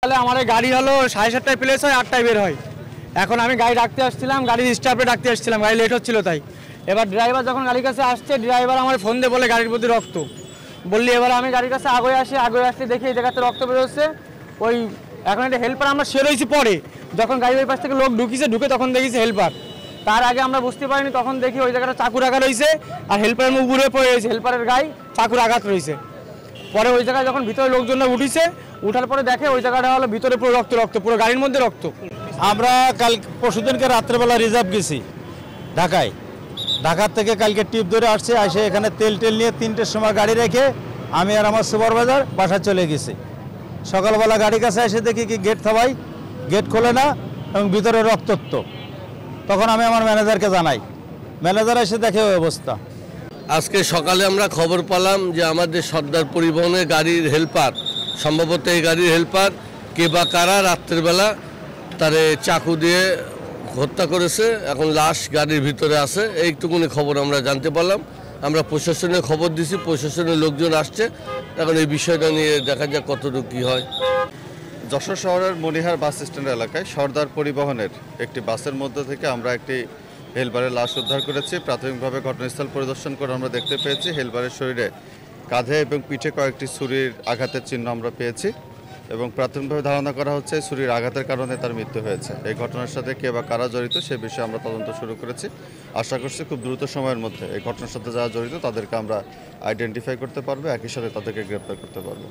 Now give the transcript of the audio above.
তাহলে আমার গাড়ি হলো 7:30টায় প্লেস হয়, 8টায় বের হয়। এখন আমি গাড়ি ডাকতে আসছিলাম, গাড়ির স্টাফে ডাকতে আসছিলাম, গাড়ি লেট হচ্ছিল তাই। এবার ড্রাইভার যখন গাড়ির কাছে আসছে, ড্রাইভার আমার ফোন দিয়ে বলে গাড়ির প্রতি রক্ত বললি। এবার আমি গাড়ির কাছে আগে আসতে দেখি এই জায়গাতে রক্ত বেরোচ্ছে। ওই এখন একটা হেল্পার আমরা শুয়ে রয়েছি, পরে যখন গাড়ির ওই পাশ থেকে লোক ঢুকে তখন দেখিছে হেল্পার। তার আগে আমরা বুঝতে পারিনি, তখন দেখি ওই জায়গাটা চাকুর আঘাত রয়েছে আর হেল্পারের মুখ ঘুরে পড়ে রয়েছে, হেল্পারের গায়ে চাকুর আঘাত রয়েছে। পরে ওই জায়গায় যখন ভিতরে লোকজনরা উঠিছে, উঠার পরে দেখে ওই জায়গাটা হলো ভিতরে পুরো রক্ত, পুরো গাড়ির মধ্যে রক্ত। আমরা পরশুদিনকে রাত্রেবেলা রিজার্ভ গেছি ঢাকায়। ঢাকার থেকে কালকে টিপ ধরে আসছে, এসে এখানে তেল নিয়ে 3টের সময় গাড়ি রেখে আমি আর আমার সুপারভাইজার বাসা চলে গেছি। সকালবেলা গাড়ির কাছে এসে দেখি কি গেট থামাই, গেট খোলে না এবং ভিতরে রক্তাক্ত। তখন আমি আমার ম্যানেজারকে জানাই, ম্যানেজার এসে দেখে ওই অবস্থা। আজকে সকালে আমরা খবর পেলাম যে আমাদের সর্দার পরিবহনের গাড়ির হেল্পার, সম্ভবত এই গাড়ির হেল্পার কে বা কারা রাত্রেবেলা তারে চাকু দিয়ে হত্যা করেছে। এখন লাশ গাড়ির ভিতরে আছে, এইটুকুনি খবর আমরা জানতে পারলাম। আমরা প্রশাসনে খবর দিছি, প্রশাসনের লোকজন আসছে। এখন এই বিষয়টা নিয়ে দেখা যাক কতটুকু কী হয়। যশোর শহরের মনিহার বাস স্ট্যান্ড এলাকায় সর্দার পরিবহনের একটি বাসের মধ্যে থেকে আমরা একটি হেলপারের লাশ উদ্ধার করেছি। প্রাথমিকভাবে ঘটনাস্থল পরিদর্শন করে আমরা দেখতে পেয়েছি হেলপারের শরীরে কাঁধে এবং পিঠে কয়েকটি ছুরির আঘাতের চিহ্ন আমরা পেয়েছি এবং প্রাথমিকভাবে ধারণা করা হচ্ছে ছুরির আঘাতের কারণে তার মৃত্যু হয়েছে। এই ঘটনার সাথে কে বা কারা জড়িত সে বিষয়ে আমরা তদন্ত শুরু করেছি। আশা করছি খুব দ্রুত সময়ের মধ্যে এই ঘটনার সাথে যারা জড়িত তাদেরকে আমরা আইডেন্টিফাই করতে পারবো, একই সাথে তাদেরকে গ্রেপ্তার করতে পারবো।